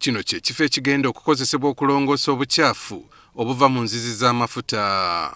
Kino ekifo ekigenda okukozesebwa okulongoosa obukyafu obuva mu nzizzi z'amafuta.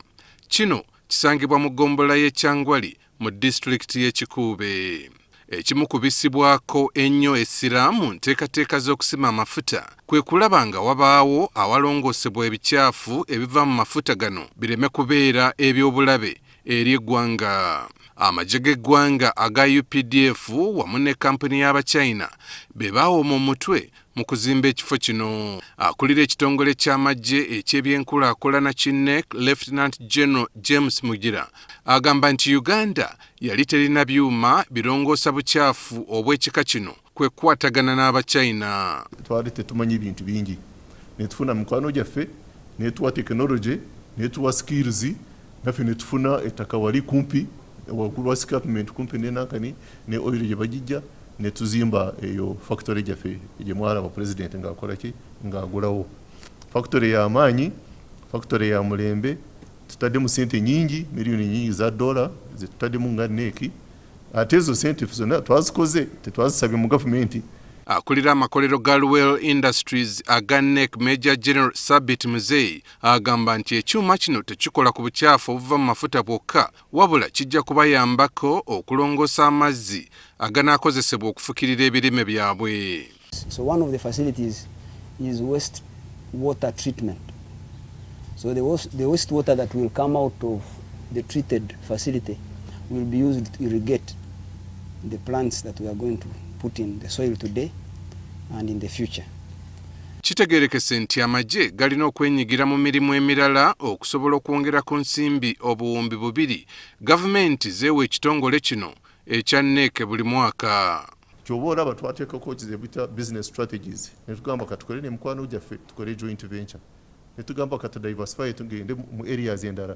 Kino kisangibwa mu ggombolola y'Ekyangwali mu disitulikiti y'Ekikuube. Ekimu ku bisibwako ennyo essira mu nteekateeka z'okusima amafuta kwe kulaba nga wabaawo awalongoosebwa ebikyafu ebiva mu mafuta gano bireme kubeera eby'obulabe eri eggwanga. Amagye g'eggwanga aga UPDF wamu ne kampuni y'Abachina be baawoma omutwe mu kuzimba ekifo kino. Akulira ekitongole ky'Amagye eky'ebyenkulaakulana ki NEC Lt General James Mujira agamba nti Uganda yali terina byuma birongoosa bukyafu obw'ekika kino kwe kukwatagana n'Abachina. Twali tetumanyi bintu bingi ne tufuna mikwano gyaffe ne tuwa technology ne tuwa skills naffe ne tufuna ettaka wali kumpi waggulu wa escarpment kumpi n'enankani ne oil gye bagijja ne tuzimba eyo factory gyaffe gye mwalaba Pulezidenti ng'akola ki ng'agulawo. Factory y'amaanyi, factory ya mulembe, tutaddemu sente nyingi, miliyoni nyingi za dola ze tutaddemu nga NEC. Ate ezo sente zonna twazikoze tetwazisabye mu gavumenti. Akulira amakolero Galwell Industries aga NEC Major General Sabit Muzeyi agamba nti ekyuma kino tekikola ku bukyafu obuva mu mafuta bwokka wabula kijja kubayambako okulongoosa amazzi aganaakozesebwa okufukirira ebirime byabwe. So one of the facilities is waste water treatment. So the waste water that will come out of the treated facility will be used to irrigate the plants that we are going to put in the soil today and in the future. Kitegeerekese nti Amagye galina okwenyigira mu mirimu emirala okusobola okwongera ku nsimbi obuwumbi 2 gavumenti zeewa ekitongole kino ekya NEC buli mwaka. Kyoba olaba twateekako kizebita business strategies ne tugamba katukole ne mukwano gyaffe tukole joint venture ne tugamba katadiversify tugende mu areas endala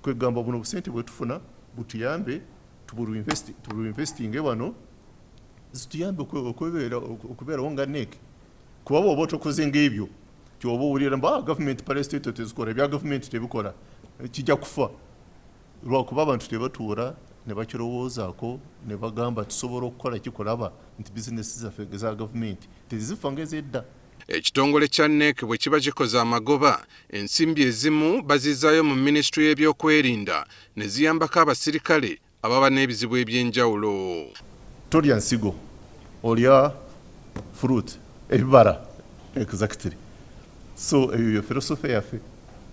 kwegamba buno busente bwe tufuna butuyambe tubuluinvestinge wano zituyambe okubeerawo nga NEC kuba bw'oba otokoze ng'ebyo kyoba owulira mbu gavumenti palestate tezikola ebya gavumenti tebikola kijja kufa lwakuba abantu tebatuula ne bakirowoozaako ne bagamba tusobola okukola kikolaba nti bizinesi zaffe za gavumenti tezifa ng'ezedda. Ekitongole kya NEC bwe kiba kikoze amagoba ensimbi ezimu bazizaayo mu minisitule y'ebyokwerinda ne ziyambako abasirikale ababa n'ebizibu eby'enjawulo. Tolya nsigo olya fruit ebibala exactly. So eyo philosophy yaffe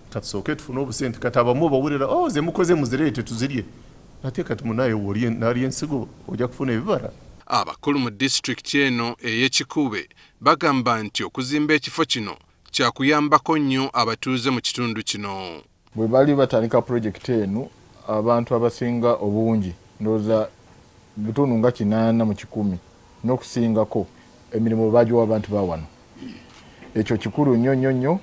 katusooke tufune obusente kati abamu bawulira ze mukoze muzireete tuzirye ate kati munaye nalya ensigo ojja kufuna ebibala. Abakulu mu disitulikiti eno ey'Ekikuube bagamba nti okuzimba ekifo kino kyakuyambako nnyo abatuuze mu kitundu kino. Bwe bali batandika pulojekiti eno abantu abasinga obungi ndowooza bitundu nga 8 mu 100 n'okusingako emirimu bagiwa abantu ba wano. Ekyo kikulu nnyo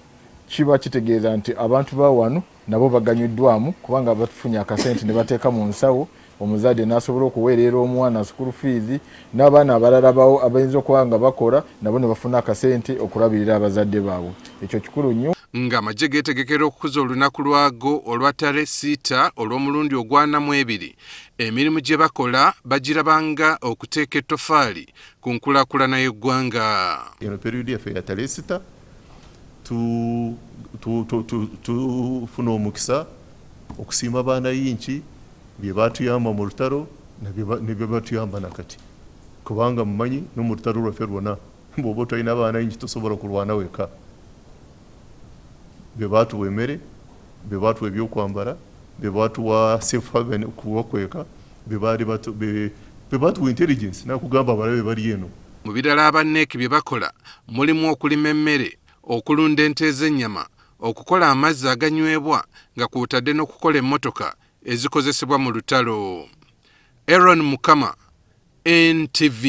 kiba kitegeeza nti abantu ba wano nabo baganyuddwamu kubanga batufunye akasente ne bateeka mu nsawo omuzadde n'asobola okuweerera omwana school fees n'abaana abalala bawo abayinza okuba nga bakola nabo ne bafuna akasente okulabirira abazadde baabwe. Ekyo kikulu nnyo. Ng'Amagye geetegekera okukuza olunaku lwago olwa ttale 6 olw'omulundi ogwanamu 2 emirimu gye bakola bagirabanga okuteeka ettofaali ku nkulaakulana y'eggwanga. Eno periodi yaffe ya ttale 6 tufuna omukisa okusiima abaana yinki bye batuyamba mu lutalo ne bye batuyamba nakati kubanga mumanyi no mu lutalo lwaffe lwonna bw'oba tolina abaana yinki tosobola kulwana weka. Be batuwa emmere, be batuwa ebyokwambala, be batuwa safe haven okubakweka, be batuwa intelligence nakugamba abalabe bali eno. Mu birala aba NEC bye bakola mulimu okulima emmere, okulunda ente ez'ennyama, okukola amazzi aganywebwa nga kw'otadde n'okukola emmotoka ezikozesebwa mu lutalo. Aaron Mukama, NTV.